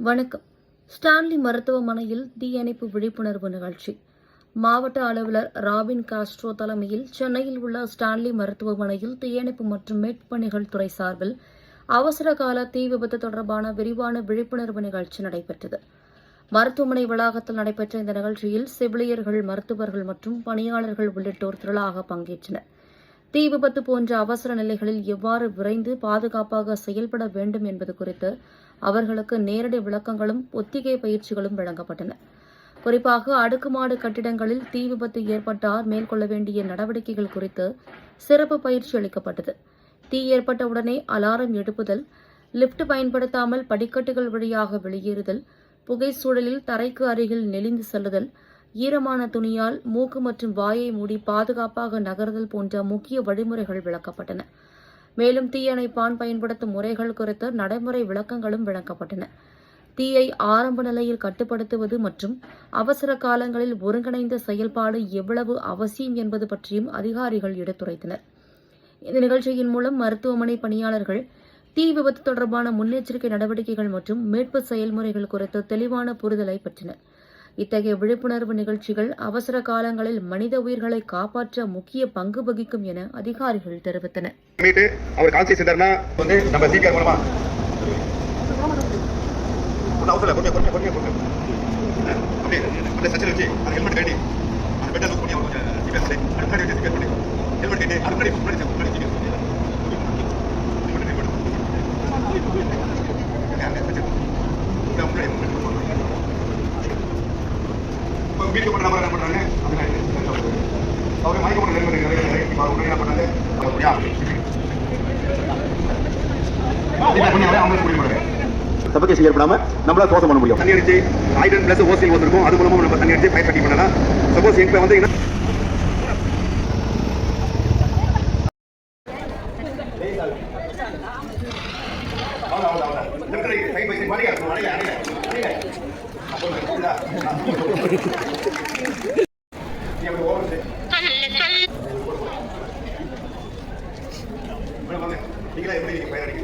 வணக்கம். ஸ்டான்லி மருத்துவமனையில் தீயணைப்பு விழிப்புணர்வு நிகழ்ச்சி. மாவட்ட அலுவலர் ராபின் காஸ்ட்ரோ தலைமையில் சென்னையில் உள்ள ஸ்டான்லி மருத்துவமனையில் தீயணைப்பு மற்றும் மீட்புப் பணிகள் துறை சார்பில் அவசரகால தீ விபத்து தொடர்பான விரிவான விழிப்புணர்வு நிகழ்ச்சி நடைபெற்றது. மருத்துவமனை வளாகத்தில் நடைபெற்ற இந்த நிகழ்ச்சியில் செவிலியர்கள், மருத்துவர்கள் மற்றும் பணியாளர்கள் உள்ளிட்டோர் திரளாக பங்கேற்றனர். தீ விபத்து போன்ற அவசர நிலைகளில் எவ்வாறு விரைந்து பாதுகாப்பாக செயல்பட வேண்டும் என்பது குறித்து அவர்களுக்கு நேரடி விளக்கங்களும் ஒத்திகை பயிற்சிகளும் வழங்கப்பட்டன. குறிப்பாக அடுக்குமாடி கட்டிடங்களில் தீ விபத்து ஏற்பட்டால் மேற்கொள்ள வேண்டிய நடவடிக்கைகள் குறித்து சிறப்பு பயிற்சி அளிக்கப்பட்டது. தீ ஏற்பட்டவுடனே அலாரம் எடுப்புதல், லிப்ட் பயன்படுத்தாமல் படிக்கட்டுகள் வழியாக வெளியேறுதல், புகை சூழலில் தரைக்கு அருகில் நெளிந்து செல்லுதல், ஈரமான துணியால் மூக்கு மற்றும் வாயை மூடி பாதுகாப்பாக நகர்தல் போன்ற முக்கிய வழிமுறைகள் விளக்கப்பட்டன. மேலும் தீயணைப்பான் பயன்படுத்தும் முறைகள் குறித்த நடைமுறை விளக்கங்களும் வழங்கப்பட்டன. தீயை ஆரம்ப நிலையில் கட்டுப்படுத்துவது மற்றும் அவசர காலங்களில் ஒருங்கிணைந்த செயல்பாடு எவ்வளவு அவசியம் என்பது பற்றியும் அதிகாரிகள் எடுத்துரைத்தனர். இந்த நிகழ்ச்சியின் மூலம் மருத்துவமனை பணியாளர்கள் தீ விபத்து தொடர்பான முன்னெச்சரிக்கை நடவடிக்கைகள் மற்றும் மீட்பு செயல்முறைகள் குறித்து தெளிவான புரிதலை பெற்றனர். இத்தகைய விழிப்புணர்வு நிகழ்ச்சிகள் அவசர காலங்களில் மனித உயிர்களை காப்பாற்ற முக்கிய பங்கு வகிக்கும் என அதிகாரிகள் தெரிவித்தனர். வீட்டுக்கு பண்ண என்ன பண்றாங்க, அவங்க மயக்கப்பட்ட நெருங்க பண்ணாங்க. சபகேஷன் ஏற்படாம நம்மளால சுவாசம் பண்ண முடியும். தண்ணி அடிச்சு ஹைட்ரன் பிளஸ் ஓசில் வந்திருக்கும், அது மூலமா நம்ம தண்ணி அடிச்சு பயிர் கட்டி பண்ணலாம். சப்போஸ் எங்க வந்து நீங்களா எப்படி பயிர் அடிக்க